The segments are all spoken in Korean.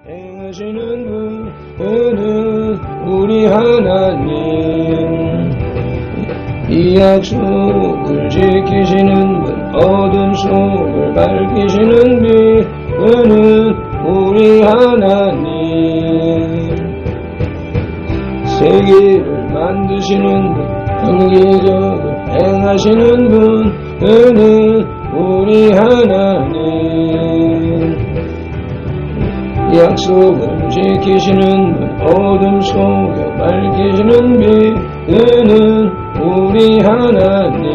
행하시는 분은 우리 하나님, 이 약속을 지키시는 분, 어둠 속을 밝히시는 빛, 그는 우리 하나님, 세계를 만드시는 분, 경계적을 행하시는 분, 그는 우리 하나님, 약속을 지키시는 분, 어둠 속에 밝히시는 빛, 그는 우리 하나님,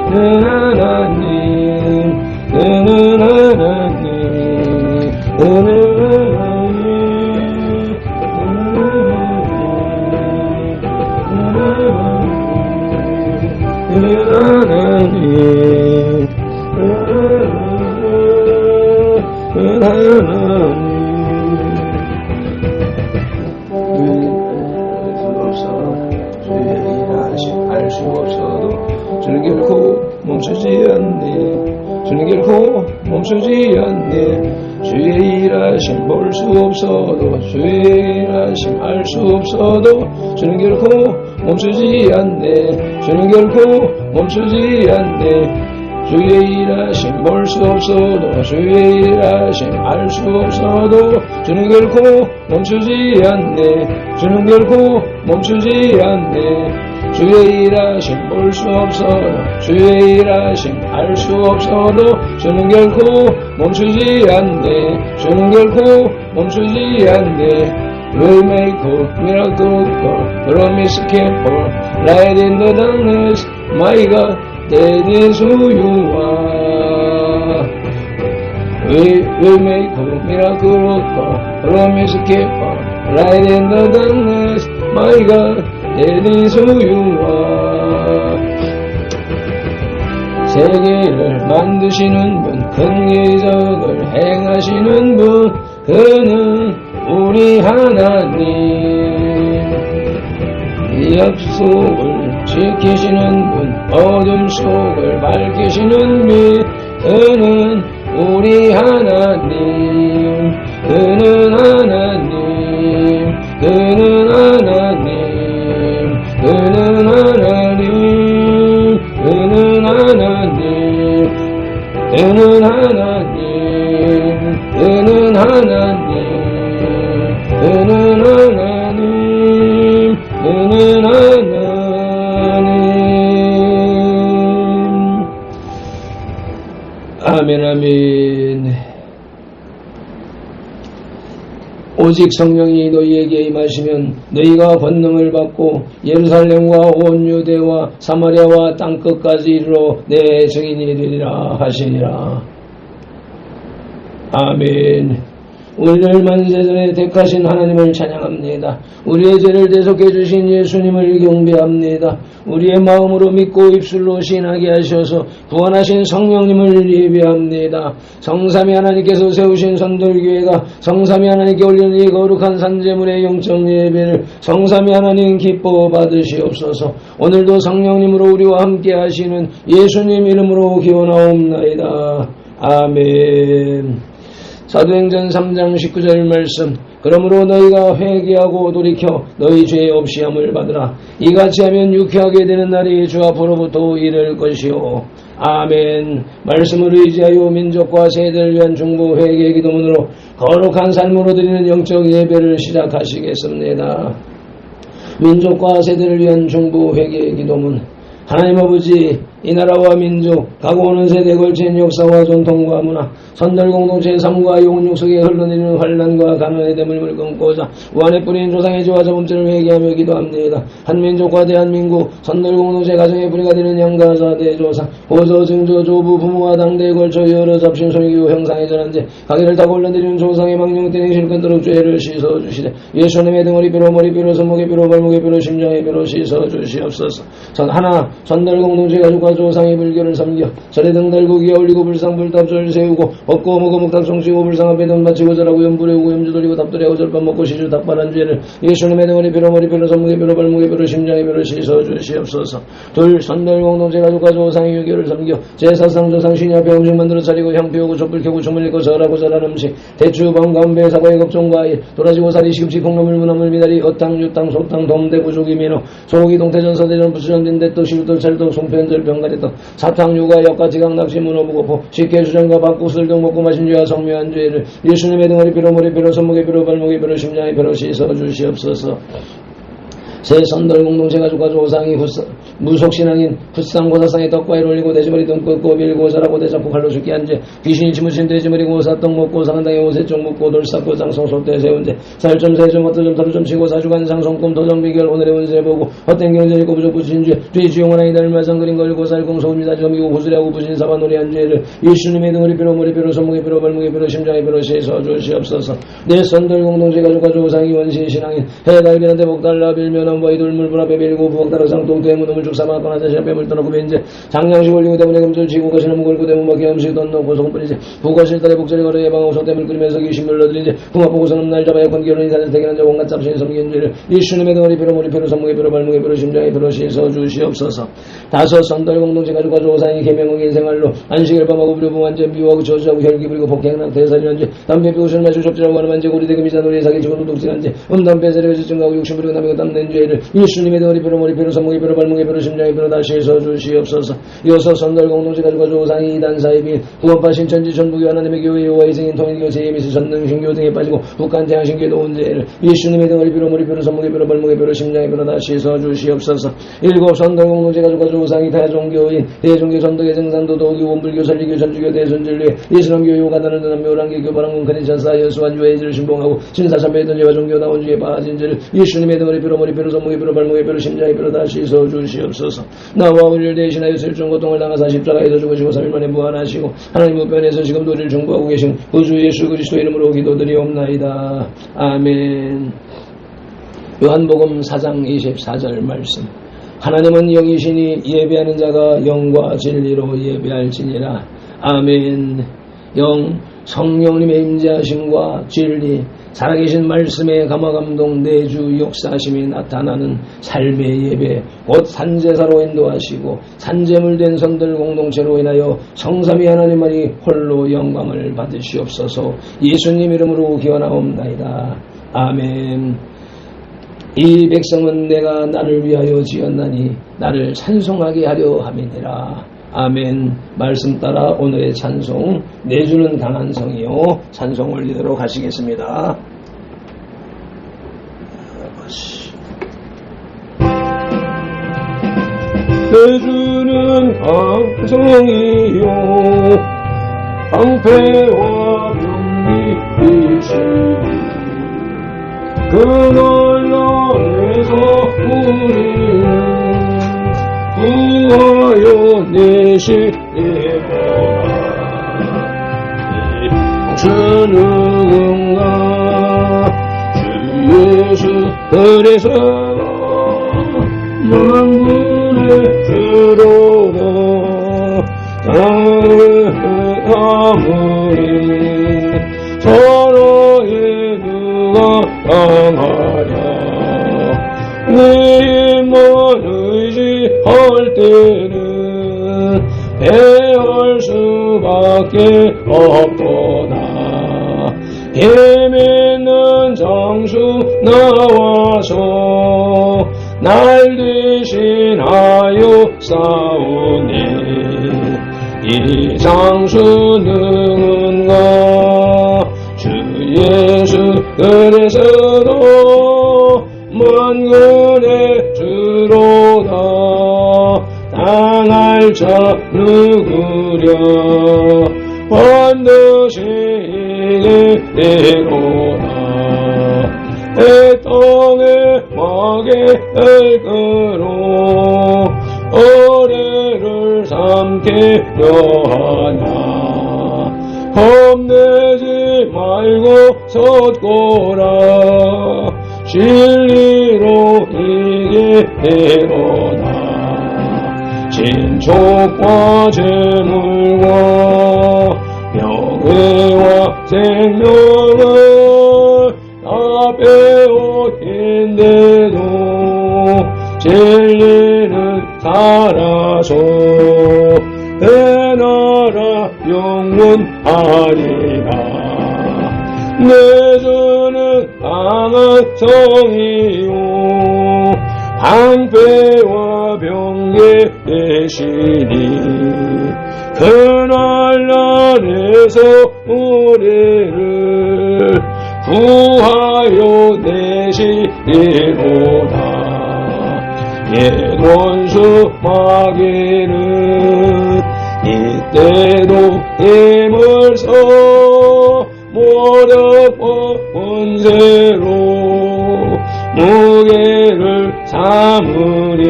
그는 하나님, 그는 하나님, 그는 알 수 없어도 주는 결코 멈추지 않네. 주는 결코 멈추지 않네. 주의 일하심 볼 수 없어도, 주의 일하심 알 수 없어도 주는 결코 멈추지 않네. 주는 결코 멈추지 않네. 주의 일하심 볼 수 없어도, 주의 일하심 알 수 없어도 주는 결코 멈추지 않네. 주는 결코 멈추지 않네. 주의 일하심 볼 수 없어도, 주의 일하심 알 수 없어도 주는 결코 멈추지 않네. 주는 결코 멈추지 않네. Waymaker, miracle worker, promise keeper, light in the darkness, my God, that is who you are. Waymaker, miracle worker, promise keeper, light in the darkness, my God, that is who you are. 세계를 만드시는 분, 큰 기적을 행하시는 분, 그는 우리 하나님, 이 약속을 지키시는 분, 어둠 속을 밝히시는 빛, 그는 우리 하나님, 그는 하나님, 그는 하나님, 그는 하나님, 그는 하나님, 그는 하나님, 그는 하나님, 그는 하나님, 그는 하나님. 아멘, 아멘. 오직 성령이 너희에게 임하시면 너희가 권능을 받고 예루살렘과 온 유대와 사마리아와 땅끝까지 이르러 내 증인이 되리라 하시니라. 아멘. 우리를 만세전에 택하신 하나님을 찬양합니다. 우리의 죄를 대속해 주신 예수님을 경배합니다. 우리의 마음으로 믿고 입술로 신하게 하셔서 구원하신 성령님을 예배합니다. 성삼위 하나님께서 세우신 선돌교회가 성삼위 하나님께 올리는 이 거룩한 산제물의 영적 예배를 성삼위 하나님 기뻐 받으시옵소서. 오늘도 성령님으로 우리와 함께 하시는 예수님 이름으로 기원하옵나이다. 아멘. 사도행전 3장 19절 말씀. 그러므로 너희가 회개하고 돌이켜 너희 죄 없이함을 받으라. 이같이 하면 유쾌하게 되는 날이 주 앞으로부터 이를 것이요. 아멘. 말씀을 의지하여 민족과 세대를 위한 중보 회개 기도문으로 거룩한 삶으로 드리는 영적 예배를 시작하시겠습니다. 민족과 세대를 위한 중보 회개 기도문. 하나님 아버지, 이 나라와 민족, 가고 오는 세대에 걸친 역사와 전통과 문화, 선들 공동체의 삶과 영혼육 속에 흘러내리는 환난과 가난의 대물림을 끊고자 우한에 뿌린 조상의 죄와 저범죄를 회개하며 기도합니다. 한민족과 대한민국, 선들 공동체 가정의 뿌리가 되는 양가자 대조상, 호저, 증조, 조부, 부모와 당대에 걸쳐 여러 잡신 소유교 형상의 전한제, 가게를 타고 흘러내리는 조상의 망령된 행실 끊도록 죄를 씻어주시되 예수님의 등허리뼈로 머리뼈로 손목의 뼈로 발목의 뼈로 심장의 뼈로 씻어주시옵소서. 하나, 선들 공동체 가족과 조상이 불교를 섬겨 절에 등 달고 기어 올리고 불상 불탑절 세우고 얻고 먹어 목탑 성치고 불상 앞에 돈 바치고 절하고 염불해오고 염주 돌리고 답돌이하고 절밥 먹고 시주 답바란 죄를 예수님의 등허리 뼈로 머리 뼈로 손목에 뼈로 발목에 뼈로 심장에 뼈로 씻어주시옵소서. 둘 선별 공동체 가족과 조상이 유교를 섬겨 제사상 조상 신이 앞에 음식 만들어 차리고 향 피우고 촛불 켜고 주물 읽고 절하고 절한 음식 대추 범감배 사과의 걱정과일 도라지고 사리 시금치 콩나물 무나물 미나리 어탕 유탕 소탕 돔대구 조기 민호 소고기 동태전 서대전 부수전 빈대떡 시루떡 찰떡 송편절 병가리떡 사탕 유가 역가 지강 낚시 문어 무거포 식혜 수전과 밥국수를 등 먹고 마신 죄와 성묘한 죄를 예수님의 등허리 뼈로 머리 뼈로 손목에 뼈로 발목에 뼈로 심장에 뼈로 씻어주시옵소서. 새 선덜 공동체 가족과 조상이 무속신앙인 풋상고사상에 떡과일 올리고 돼지머리 등 끄고 밀고 자라고 대잡고 칼로 죽게 한죄 귀신이 치무친 돼지머리 고사 떡 먹고 상한당에 오세쪽 먹고 돌 쌓고 장성 소대 세운죄 살점 세점 어떠점 다루점 치고 사주간 상성꿈 도정 비결 오늘의 운세 보고 헛된 경제 읽고 부족 부신죄 죄지용원아 이달 말상 그린 걸고 살공 소음이다 점이고 구슬하고 부신사바 놀이한 죄를 예수님의 등허리 뼈로 머리 뼈로 손목에 뼈로 발목에 뼈로 심장에 뼈로 씻어주시옵소서. 내 선덜 공동체 가족과 조상이 원신 신앙인 해달비한테 복달라 빌면 와이 돌물 불앞에 밀고 부엌다락상 동태무 놈을 죽사마거나 자시한 뺨을 떠나고 벤제 장량식 올리고 대문에 금절 지고 거시는 걸고 대문 밖에 음식 던놓고 소금뿌리지 부거실달에 복절이 걸어 예방하고 소대물 끓이면서 귀신 물러들이지 궁합보고서는 날 잡아 약혼 결혼이 사는 대결한 자 온갖 잡신이 섬긴 죄를 예수님의 등허리 뼈로 머리 뼈로 손목에 뼈로 발목에 뼈로 심장에 뼈로 씻어주시옵소서. 다섯 선달 공동체 가족과 조상이 계명응인 생활로 안식일 밤하고 불효봉한죄 미워하고 저주하고 혈기 부리고 폭행랑 대살인한죄 담배 피우고 술 마시고 접질하고 하는 만죄 고리대금 이자 놀이 사기 지고 도둑질한죄 음담배 세례 증가하고 욕심 부리고 남에게 땀낸 죄를 예수님의 등허리 뼈로 머리 뼈로 손목에 뼈로 발목에 뼈로 심장에 뼈로 다시 씻어주시옵소서. 여섯 선달 공동체 가족과 조상이 이단 사이비 구원파 신천지 전부교 하나님의 교회 여호와의 증인 통일교 제이미스 전능 신교 등에 빠지고 북한 태양 신교에 온 죄를 예수님의 등허리 뼈로 머리 뼈로 손목에 뼈로 발목에 뼈로 심장에 뼈로 다시 씻어주시옵소서. 일곱 선달 공동체 가족과 조상이 타종교인 대종교 전도계 정산도 도교 원불교 설리교 전주교 대선진례 예수님교 요가다는 남묘랑계교 바랑군 크리스천사 여수완주의 죄를 신봉하고 신사참배했던 죄와 종교다운 죄에 빠진 죄를 예수님의 등허리 뼈로 머리 뼈로 손목에 뼈로 발목에 뼈로 심장에 뼈로 다시 씻어주시옵소서. 나와 우리를 대신하여 슬중 고통을 당하사 십자가에서 죽으시고 3일 만에 부활하시고 하나님 우편에서 지금도 우리를 중보하고 계신 구주 예수 그리스도 이름으로 기도드리옵나이다. 아멘. 요한복음 4장 24절 말씀. 하나님은 영이시니 예배하는 자가 영과 진리로 예배할지니라. 아멘. 영 성령님의 임재하심과 진리 살아계신 말씀의 감화감동 내주 역사하심이 나타나는 삶의 예배 곧 산제사로 인도하시고 산제물된 선들 공동체로 인하여 성삼위 하나님만이 홀로 영광을 받으시옵소서. 예수님 이름으로 기원하옵나이다. 아멘. 이 백성은 내가 나를 위하여 지었나니 나를 찬송하게 하려 함이니라. 아멘. 말씀 따라 오늘의 찬송 내주는 강한 성이요 찬송 올리도록 하시겠습니다. 내주는 강성이요 방패와 병기이시 그널 안에서 우리는 구하여 내시리라. 주는 응가 주 예수 그리스도 만군의 주로다. 나를 아무리 서로의 누가 당하랴. 내 힘을 의지할 때는 배울 수밖에 없구나. 힘있는 장수 나와서 날 대신하여 싸우니 이 장수는 응가 주 예수 그리스도 만군의 주로다. 당할 자 누구랴 반드시 이기리로다. 내 땅에 막에 끌고 어뢰를 삼키려 하냐. 겁내지 말고 섰고라. 진리로 이기리로다. 신족과 재물과 명예와 생명을 다 빼앗긴데도 진리는 살아서 내 나라 영원하리라. 내 주는 강한 성이요 방패와 병게 되시니 그 날에서 우리를 구하여 내시리로다. 옛 원수 마귀는 이때도 힘을 써 모력과 권세로 무게를 삼으니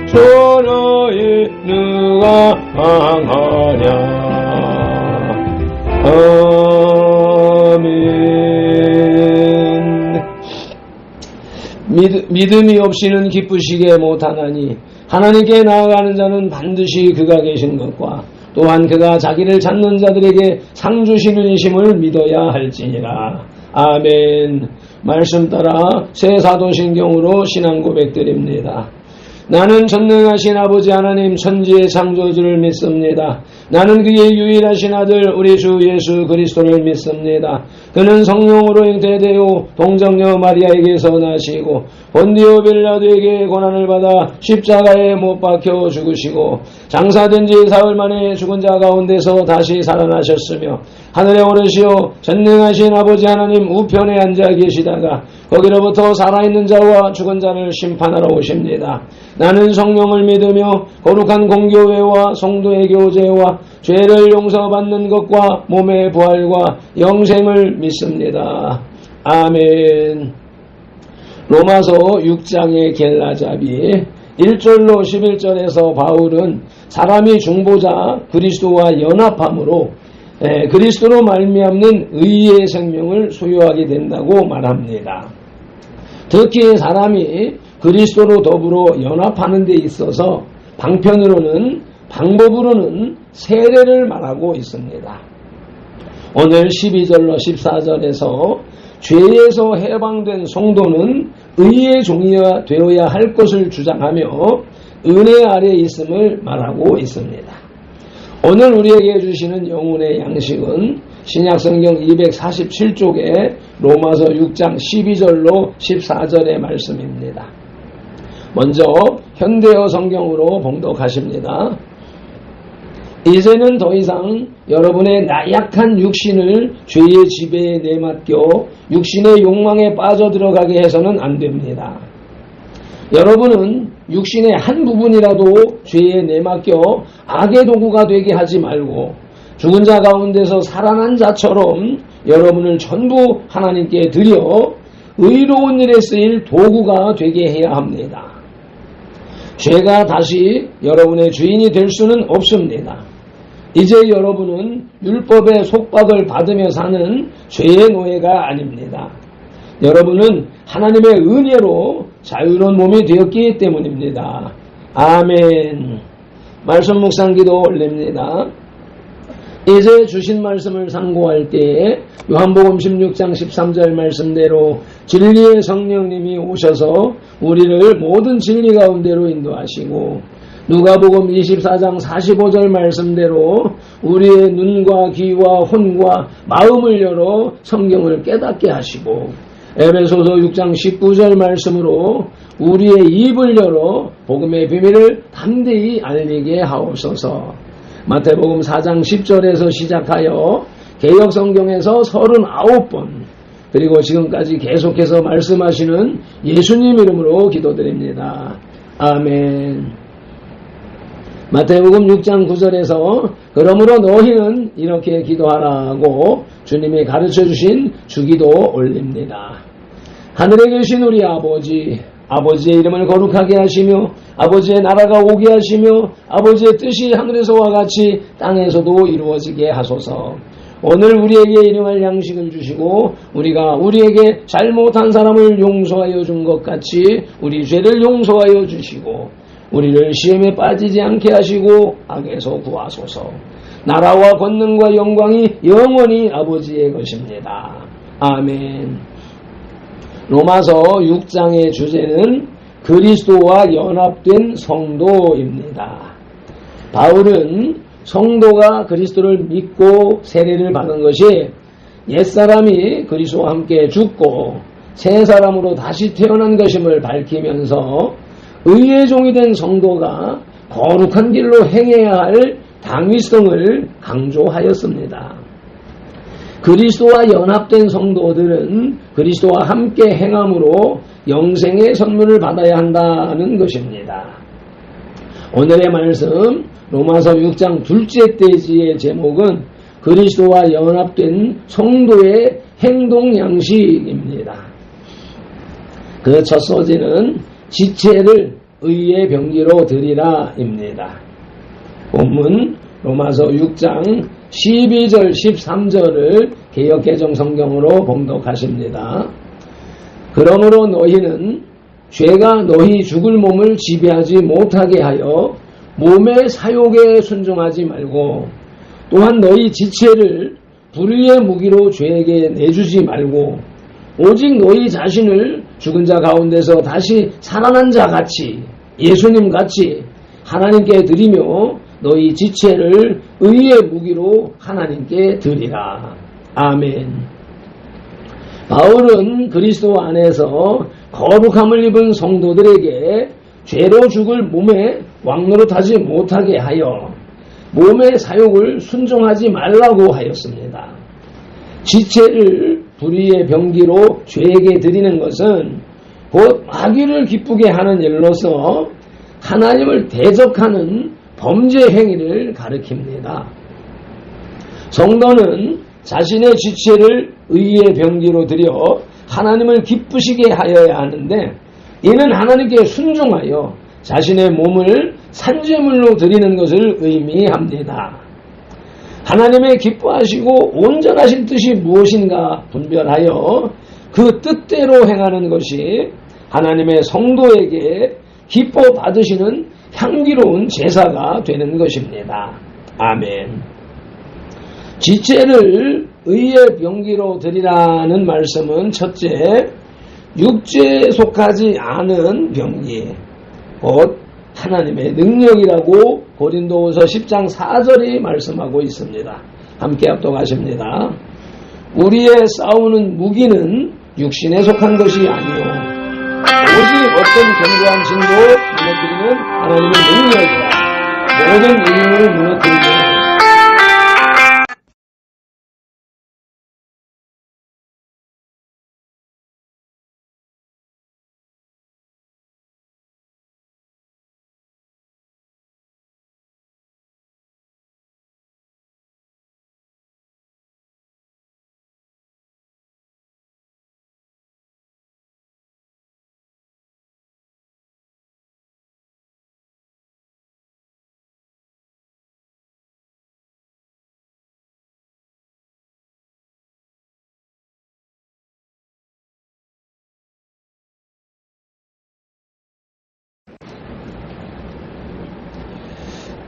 전하에 누가 강하냐. 아멘. 믿음이 없이는 기쁘시게 못하나니 하나님께 나아가는 자는 반드시 그가 계신 것과 또한 그가 자기를 찾는 자들에게 상 주시는 이심을 믿어야 할지니라. 아멘. 말씀 따라 새 사도신경으로 신앙 고백드립니다. 나는 전능하신 아버지 하나님 천지의 창조주를 믿습니다. 나는 그의 유일하신 아들 우리 주 예수 그리스도를 믿습니다. 그는 성령으로 잉태되어 동정녀 마리아에게서 나시고 본디오 빌라도에게 고난을 받아 십자가에 못 박혀 죽으시고 장사된 지 사흘 만에 죽은 자 가운데서 다시 살아나셨으며 하늘에 오르시어 전능하신 아버지 하나님 우편에 앉아 계시다가 거기로부터 살아있는 자와 죽은 자를 심판하러 오십니다. 나는 성령을 믿으며 거룩한 공교회와 성도의 교제와 죄를 용서받는 것과 몸의 부활과 영생을 믿습니다. 아멘. 로마서 6장의 겔라잡이 1절로 11절에서 바울은 사람이 중보자 그리스도와 연합함으로 그리스도로 말미암는 의의 생명을 소유하게 된다고 말합니다. 특히 사람이 그리스도로 더불어 연합하는 데 있어서 방법으로는 세례를 말하고 있습니다. 오늘 12절로 14절에서 죄에서 해방된 성도는 의의 종이가 되어야 할 것을 주장하며 은혜 아래 있음을 말하고 있습니다. 오늘 우리에게 주시는 영혼의 양식은 신약성경 247쪽에 로마서 6장 12절로 14절의 말씀입니다. 먼저 현대어 성경으로 봉독하십니다. 이제는 더 이상 여러분의 나약한 육신을 죄의 지배에 내맡겨 육신의 욕망에 빠져들어가게 해서는 안 됩니다. 여러분은 육신의 한 부분이라도 죄에 내맡겨 악의 도구가 되게 하지 말고 죽은 자 가운데서 살아난 자처럼 여러분을 전부 하나님께 드려 의로운 일에 쓰일 도구가 되게 해야 합니다. 죄가 다시 여러분의 주인이 될 수는 없습니다. 이제 여러분은 율법의 속박을 받으며 사는 죄의 노예가 아닙니다. 여러분은 하나님의 은혜로 자유로운 몸이 되었기 때문입니다. 아멘. 말씀 묵상기도 올립니다. 이제 주신 말씀을 상고할 때에 요한복음 16장 13절 말씀대로 진리의 성령님이 오셔서 우리를 모든 진리 가운데로 인도하시고 누가복음 24장 45절 말씀대로 우리의 눈과 귀와 혼과 마음을 열어 성경을 깨닫게 하시고 에베소서 6장 19절 말씀으로 우리의 입을 열어 복음의 비밀을 담대히 알리게 하옵소서. 마태복음 4장 10절에서 시작하여 개역성경에서 39번 그리고 지금까지 계속해서 말씀하시는 예수님 이름으로 기도드립니다. 아멘. 마태복음 6장 9절에서 그러므로 너희는 이렇게 기도하라고 주님이 가르쳐주신 주기도 올립니다. 하늘에 계신 우리 아버지, 아버지의 이름을 거룩하게 하시며 아버지의 나라가 오게 하시며 아버지의 뜻이 하늘에서와 같이 땅에서도 이루어지게 하소서. 오늘 우리에게 일용할 양식을 주시고 우리가 우리에게 잘못한 사람을 용서하여 준 것 같이 우리 죄를 용서하여 주시고 우리를 시험에 빠지지 않게 하시고 악에서 구하소서. 나라와 권능과 영광이 영원히 아버지의 것입니다. 아멘. 로마서 6장의 주제는 그리스도와 연합된 성도입니다. 바울은 성도가 그리스도를 믿고 세례를 받은 것이 옛사람이 그리스도와 함께 죽고 새 사람으로 다시 태어난 것임을 밝히면서 의의 종이 된 성도가 거룩한 길로 행해야 할 당위성을 강조하였습니다. 그리스도와 연합된 성도들은 그리스도와 함께 행함으로 영생의 선물을 받아야 한다는 것입니다. 오늘의 말씀 로마서 6장 둘째 대지의 제목은 그리스도와 연합된 성도의 행동 양식입니다. 그 첫 소재는 지체를 의의 병기로 드리라 입니다. 본문 로마서 6장 12절 13절을 개역개정 성경으로 봉독하십니다. 그러므로 너희는 죄가 너희 죽을 몸을 지배하지 못하게 하여 몸의 사욕에 순종하지 말고 또한 너희 지체를 불의의 무기로 죄에게 내주지 말고 오직 너희 자신을 죽은 자 가운데서 다시 살아난 자 같이 예수님 같이 하나님께 드리며 너희 지체를 의의 무기로 하나님께 드리라. 아멘. 바울은 그리스도 안에서 거룩함을 입은 성도들에게 죄로 죽을 몸에 왕노릇하지 못하게 하여 몸의 사욕을 순종하지 말라고 하였습니다. 지체를 불의의 병기로 죄에게 드리는 것은 곧 마귀를 기쁘게 하는 일로서 하나님을 대적하는 범죄 행위를 가리킵니다. 성도는 자신의 지체를 의의 병기로 드려 하나님을 기쁘시게 하여야 하는데 이는 하나님께 순종하여 자신의 몸을 산제물로 드리는 것을 의미합니다. 하나님의 기뻐하시고 온전하신 뜻이 무엇인가 분별하여 그 뜻대로 행하는 것이 하나님의 성도에게 기뻐 받으시는 향기로운 제사가 되는 것입니다. 아멘. 지체를 의의 병기로 드리라는 말씀은 첫째, 육체에 속하지 않은 병기, 곧 하나님의 능력이라고 고린도후서 10장 4절이 말씀하고 있습니다. 함께 합독하십니다. 우리의 싸우는 무기는 육신에 속한 것이 아니요 오직 어떤 견고한 진도 무너뜨리는 하나님의 능력이라 모든 의인을 무너뜨리는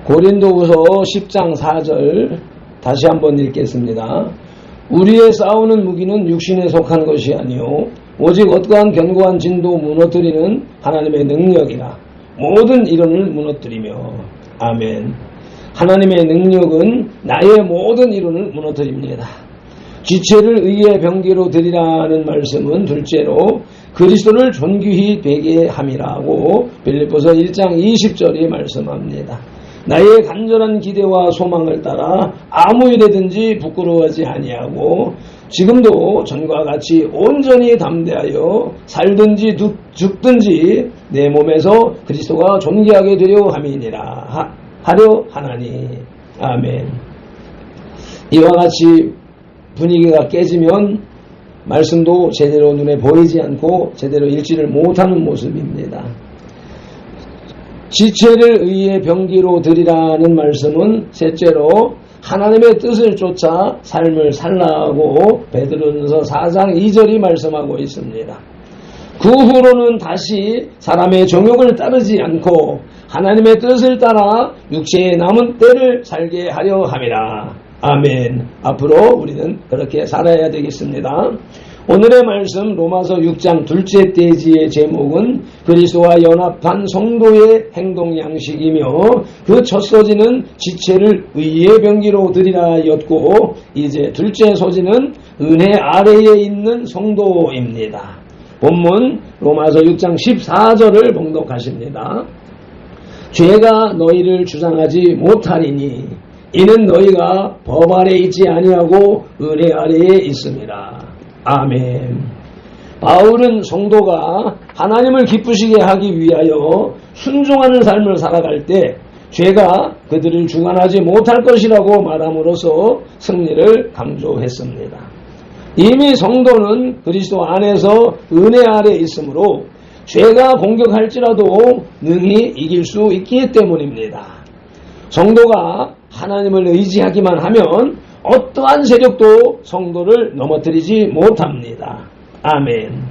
고린도후서 10장 4절 다시 한번 읽겠습니다. 우리의 싸우는 무기는 육신에 속한 것이 아니요 오직 어떠한 견고한 진도 무너뜨리는 하나님의 능력이라 모든 이론을 무너뜨리며. 아멘. 하나님의 능력은 나의 모든 이론을 무너뜨립니다. 지체를 의의 병기로 드리라는 말씀은 둘째로 그리스도를 존귀히 되게 함이라고 빌립보서 1장 20절이 말씀합니다. 나의 간절한 기대와 소망을 따라 아무 일에든지 부끄러워하지 아니하고 지금도 전과 같이 온전히 담대하여 살든지 죽든지 내 몸에서 그리스도가 존귀하게 되려 함이니라 하려 하나니. 아멘. 이와 같이 분위기가 깨지면 말씀도 제대로 눈에 보이지 않고 제대로 읽지를 못하는 모습입니다. 지체를 의의 병기로 드리라는 말씀은 셋째로 하나님의 뜻을 쫓아 삶을 살라고 베드로전서 4장 2절이 말씀하고 있습니다. 그 후로는 다시 사람의 정욕을 따르지 않고 하나님의 뜻을 따라 육체의 남은 때를 살게 하려 함이라. 아멘. 앞으로 우리는 그렇게 살아야 되겠습니다. 오늘의 말씀 로마서 6장 둘째 대지의 제목은 그리스도와 연합한 성도의 행동 양식이며 그 첫 소지는 지체를 의의 병기로 드리라 였고 이제 둘째 소지는 은혜 아래에 있는 성도입니다. 본문 로마서 6장 14절을 봉독하십니다. 죄가 너희를 주장하지 못하리니 이는 너희가 법 아래 있지 아니하고 은혜 아래에 있음이라. 아멘. 바울은 성도가 하나님을 기쁘시게 하기 위하여 순종하는 삶을 살아갈 때 죄가 그들을 주관하지 못할 것이라고 말함으로써 승리를 강조했습니다. 이미 성도는 그리스도 안에서 은혜 아래 있으므로 죄가 공격할지라도 능히 이길 수 있기 때문입니다. 성도가 하나님을 의지하기만 하면 어떠한 세력도 성도를 넘어뜨리지 못합니다. 아멘.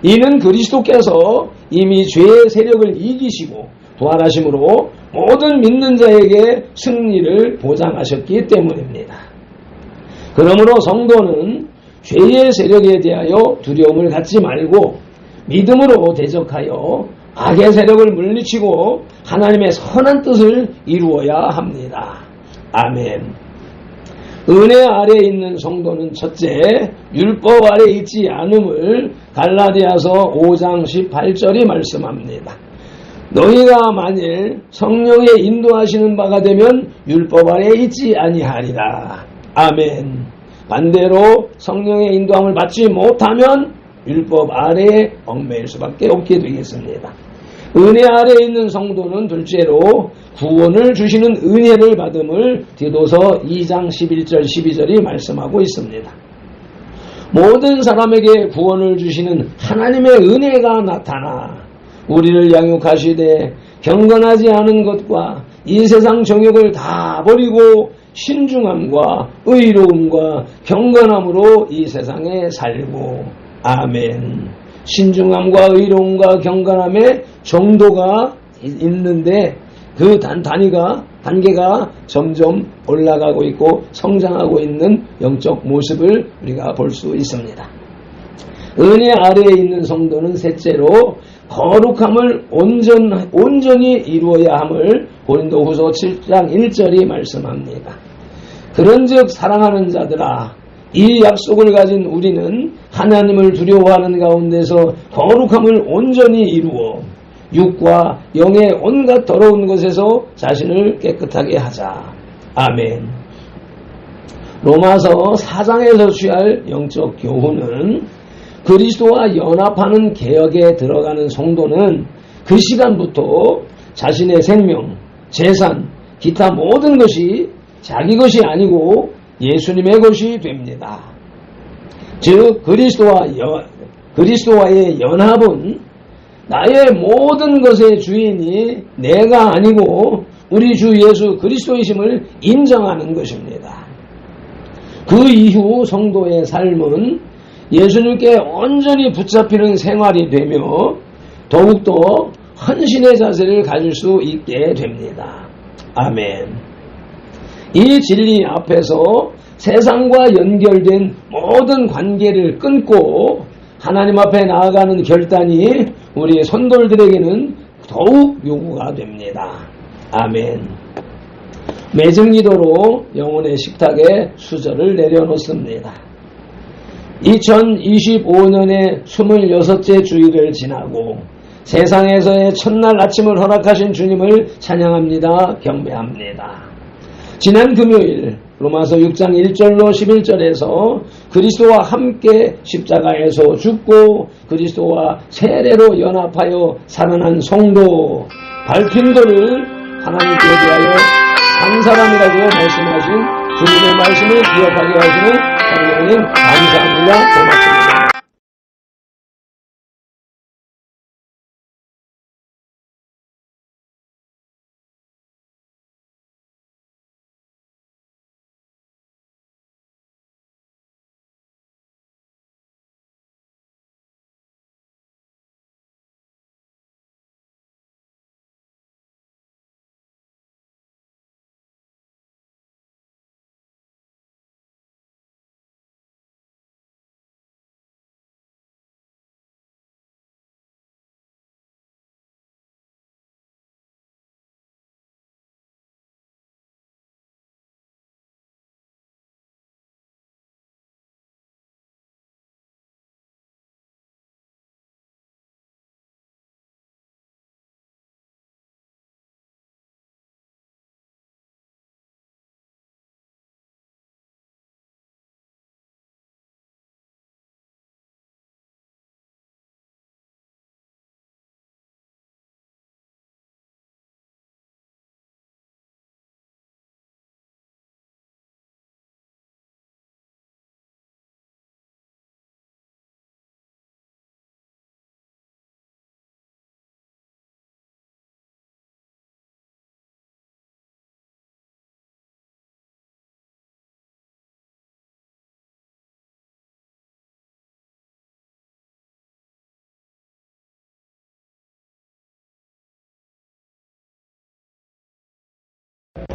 이는 그리스도께서 이미 죄의 세력을 이기시고 부활하심으로 모든 믿는 자에게 승리를 보장하셨기 때문입니다. 그러므로 성도는 죄의 세력에 대하여 두려움을 갖지 말고 믿음으로 대적하여 악의 세력을 물리치고 하나님의 선한 뜻을 이루어야 합니다. 아멘. 은혜 아래에 있는 성도는 첫째, 율법 아래에 있지 않음을 갈라디아서 5장 18절이 말씀합니다. 너희가 만일 성령의 인도하시는 바가 되면 율법 아래에 있지 아니하리라. 아멘. 반대로 성령의 인도함을 받지 못하면 율법 아래에 얽매일 수밖에 없게 되겠습니다. 은혜 아래에 있는 성도는 둘째로 구원을 주시는 은혜를 받음을 디도서 2장 11절 12절이 말씀하고 있습니다. 모든 사람에게 구원을 주시는 하나님의 은혜가 나타나 우리를 양육하시되 경건하지 않은 것과 이 세상 정욕을 다 버리고 신중함과 의로움과 경건함으로 이 세상에 살고 아멘. 신중함과 의로움과 경건함의 정도가 있는데 그 단계가 점점 올라가고 있고 성장하고 있는 영적 모습을 우리가 볼 수 있습니다. 은혜 아래에 있는 성도는 셋째로 거룩함을 온전히 이루어야 함을 고린도후서 7장 1절이 말씀합니다. 그런즉 사랑하는 자들아 이 약속을 가진 우리는 하나님을 두려워하는 가운데서 거룩함을 온전히 이루어 육과 영의 온갖 더러운 것에서 자신을 깨끗하게 하자. 아멘. 로마서 4장에서 취할 영적 교훈은 그리스도와 연합하는 개혁에 들어가는 성도는 그 시간부터 자신의 생명, 재산, 기타 모든 것이 자기 것이 아니고 예수님의 것이 됩니다. 즉 그리스도와의 연합은 나의 모든 것의 주인이 내가 아니고 우리 주 예수 그리스도이심을 인정하는 것입니다. 그 이후 성도의 삶은 예수님께 온전히 붙잡히는 생활이 되며 더욱더 헌신의 자세를 가질 수 있게 됩니다. 아멘. 이 진리 앞에서 세상과 연결된 모든 관계를 끊고 하나님 앞에 나아가는 결단이 우리 선돌들에게는 더욱 요구가 됩니다. 아멘. 맺음 기도로 영혼의 식탁에 수저를 내려놓습니다. 2025년의 26째 주일을 지나고 세상에서의 첫날 아침을 허락하신 주님을 찬양합니다. 경배합니다. 지난 금요일 로마서 6장 1절로 11절에서 그리스도와 함께 십자가에서 죽고 그리스도와 세례로 연합하여 살아난 성도 발핀도를 하나님께 대하여 한 사람이라고 말씀하신 주님의 말씀을 기억하게 하시는 하나님 감사합니다. 고맙습니다.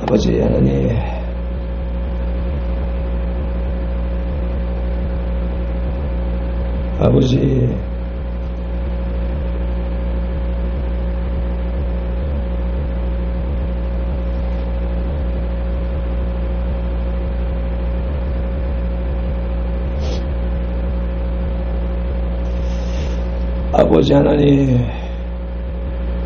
아버지 하나님, 아버지, 아버지 하나님,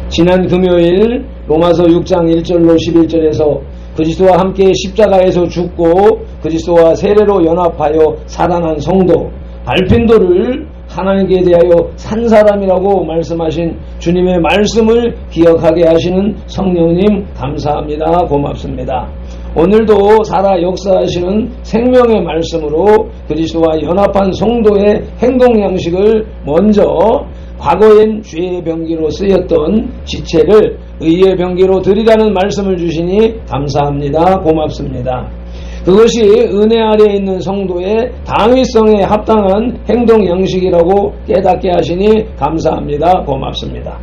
지난 금요일 로마서 6장 1절로 11절에서 그리스도와 함께 십자가에서 죽고 그리스도와 세례로 연합하여 살아난 성도 발핀도를 하나님께 대하여 산 사람이라고 말씀하신 주님의 말씀을 기억하게 하시는 성령님 감사합니다. 고맙습니다. 오늘도 살아 역사하시는 생명의 말씀으로 그리스도와 연합한 성도의 행동 양식을 먼저 과거엔 죄의 병기로 쓰였던 지체를 의의 병기로 드리라는 말씀을 주시니 감사합니다. 고맙습니다. 그것이 은혜 아래에 있는 성도의 당위성에 합당한 행동 양식이라고 깨닫게 하시니 감사합니다. 고맙습니다.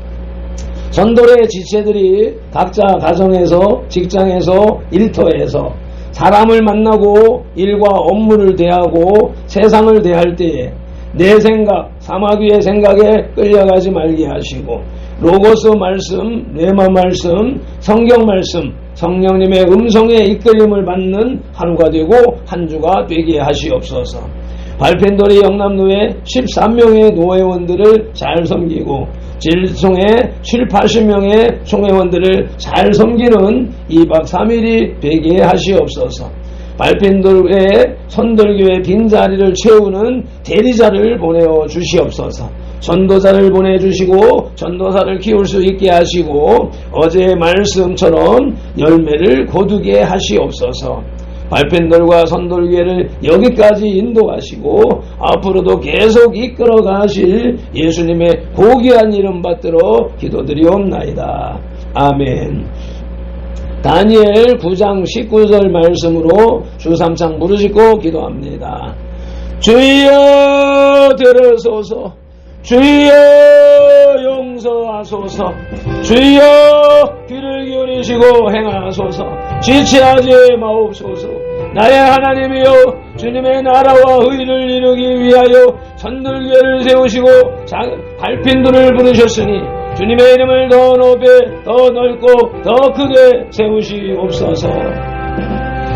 전도의 지체들이 각자 가정에서, 직장에서, 일터에서 사람을 만나고 일과 업무를 대하고 세상을 대할 때에 내 생각, 사마귀의 생각에 끌려가지 말게 하시고 로고스 말씀, 레마 말씀, 성경 말씀, 성령님의 음성에 이끌림을 받는 하루가 되고 한 주가 되게 하시옵소서. 발펜도리 영남로의 13명의 노회원들을 잘 섬기고 질송의 7, 80명의 총회원들을 잘 섬기는 2박 3일이 되게 하시옵소서. 발펜도의 선돌교의 빈자리를 채우는 대리자를 보내어 주시옵소서. 전도자를 보내주시고 전도사를 키울 수 있게 하시고 어제의 말씀처럼 열매를 거두게 하시옵소서. 발펜돌과 선돌교회를 여기까지 인도하시고 앞으로도 계속 이끌어 가실 예수님의 고귀한 이름 받들어 기도드리옵나이다. 아멘. 다니엘 9장 19절 말씀으로 주 3창 부르짖고 기도합니다. 주여 들으소서, 주여 용서하소서, 주여 귀를 기울이시고 행하소서, 지체하지 마옵소서. 나의 하나님이여, 주님의 나라와 의를 이루기 위하여 선돌교회를 세우시고 발핀도를 부르셨으니 주님의 이름을 더 높이, 더 넓고 더 크게 세우시옵소서.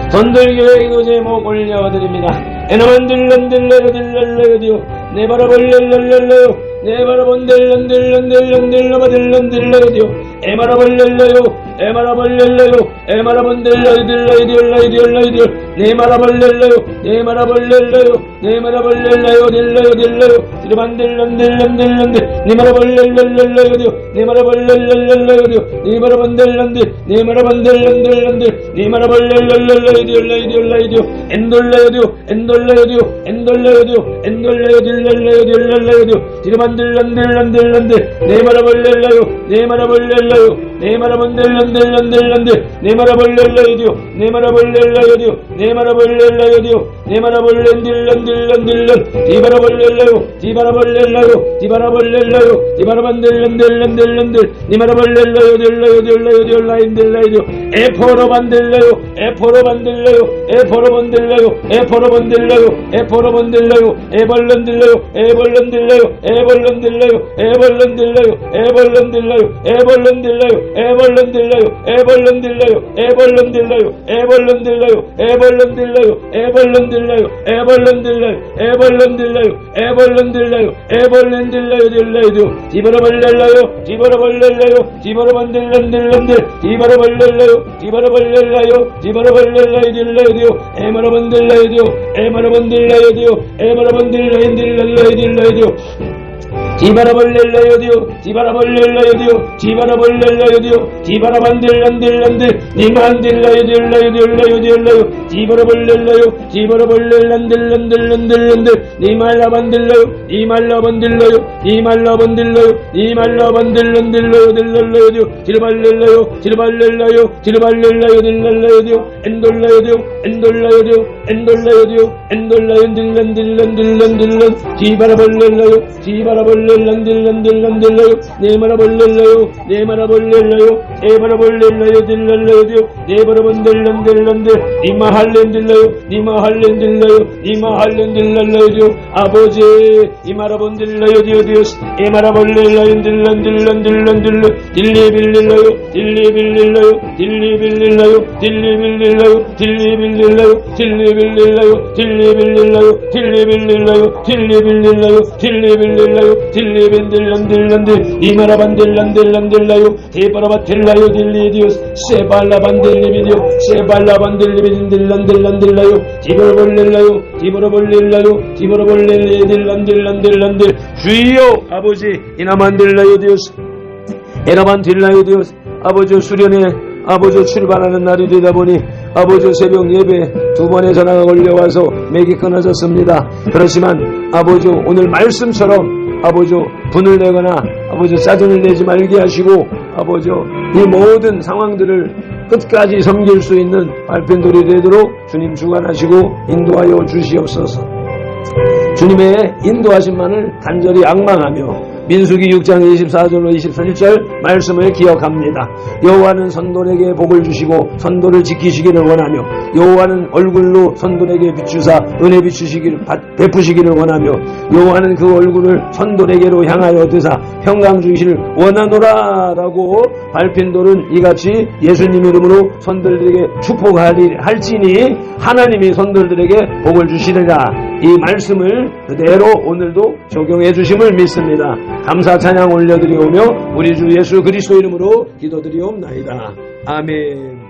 선돌교회 기도 제목 올려드립니다. 에나만 들런들레르들렐레르디오 내 바라볼렐렐렐레요 내 바라본델런델런델런델런델러바델런델레르디오 에마라볼렐레요 에마라볼렐레요 에마라본델라이딜라이디올라이디올라이디올 내 마라볼렐레요 내 마라볼렐레요 내 마라볼렐레요 딜라요 디르반델런델런델런델 내 마라볼렐렐레요디오 내 마라볼렐렐레요디오 내 마라본델런델 내 마라본델런델런델 내 마라볼렐렐레이디올라이디올라이디오 엔돌라요디오 엔돌라요디오 엔돌라요디오 엔돌라요딜랄라요딜랄라요디오 디르반델런델런델런델 내 마라볼렐레요 내 마라볼렐레요 내 마라본델런델런델런델 내 마라볼렐레요디오 내 마라볼렐레요디오 내 마라볼렐레요디오 내 마라볼렌딜런딜런딜런 디바라볼렐레요 디바라볼렐레요 디바라볼렐레요 디바라반델런델런델런델 니 마라볼렐레요딜라요딜라요딜라인딜라이디오 에포로반델레요 에포로반델레요 에포로반델레요 에포로반델레요 에포로반델레요 에벌런딜레요 에벌런딜레요 에벌런딜레요 에벌런딜레요 에벌런딜레요 에벌런딜레요 에벌런딜레요 에벌런딜레요 에벌런딜레요 에벌런딜레요 에벌런딜레요 에벌런딜레요 에벌런딜레요 에벌런딜레요 에벌런딜레요 에벌런딜레요 딜레이디오 디바라벌렐레요 디바라벌렐레요 디바라반딜런딜런딜 디바라벌렐레요 디바라벌렐레요 디바라벌렐레요 딜레이디오 에마라반딜레이디오 에마라반딜레이디오 에마라반딜레인딜레이디오 디바라벌렐레요디오 디바라벌렐레요디오 디바라벌렐레요디오 디바라반딜런딜런딜 니만딜라요딜라요딜라요딜라요 디바라벌렐레요 디바라벌렐란딜런딜런딜런딜 니말라반딜라요 니말라반딜라요 니말라반딜라요 니말라반딜런딜라요딜랄라요디오 디르발렐레요 디르발렐라요 디르발렐라요 딜랄라요디오 엔돌라요디오 엔돌라요디오 엔돌라요디오 엔돌라요 딜란딜란딜란딜란 디바라벌렐라요 디바라벌렐란딜란딜란딜라요 네마라벌렐라요 네마라벌렐라요 에바라벌렐라요 딜랄라요디오 네바라본딜란딜란딜 니마할렌딜라요 니마할렌딜라요 니마할렌딜랄라요디오 아버지 이마라본딜라요디오디오스 에마라벌렐라요 딜란딜란딜란딜라 딜리빌릴라요 딜리빌릴라요 딜리빌릴라요 딜리빌릴라요 딜리빌릴라요 딜리빌릴라요 딜리빌릴라요 딜리빌릴라요 딜리빌릴라요 딜리빌릴라요 딜리빌릴란딜란딜 이마라반딜란딜란딜라요 데바라바텔라요 딜리디오스 세발라반딜리비디오 세발라반딜리비딜란딜란딜라요 디버러볼릴라요 디버러볼릴라요 디버러볼릴레딜란딜란딜란딜 주여 아버지 이나만딜라요 디오스 에나만딜라요 디오스 아버지 수련회 아버지 출발하는 날이 되다 보니 아버지 새벽 예배 2번의 전화가 걸려와서 맥이 끊어졌습니다. 그렇지만 아버지 오늘 말씀처럼 아버지 분을 내거나 아버지 짜증을 내지 말게 하시고 아버지 이 모든 상황들을 끝까지 섬길 수 있는 발편돌이 되도록 주님 주관하시고 인도하여 주시옵소서. 주님의 인도하심만을 간절히 앙망하며 민수기 6장 24절로 27절 말씀을 기억합니다. 여호와는 선돌에게 복을 주시고 선돌을 지키시기를 원하며 여호와는 얼굴로 선돌에게 비추사 은혜 베푸시기를 원하며 여호와는 그 얼굴을 선돌에게로 향하여 드사 평강 주시기를 원하노라라고 밟힌 돌은 이같이 예수님 이름으로 선돌들에게 축복할지니 하나님이 선돌들에게 복을 주시리라. 이 말씀을 그대로 오늘도 적용해 주심을 믿습니다. 감사 찬양 올려드리오며 우리 주 예수 그리스도 이름으로 기도드리옵나이다. 아멘.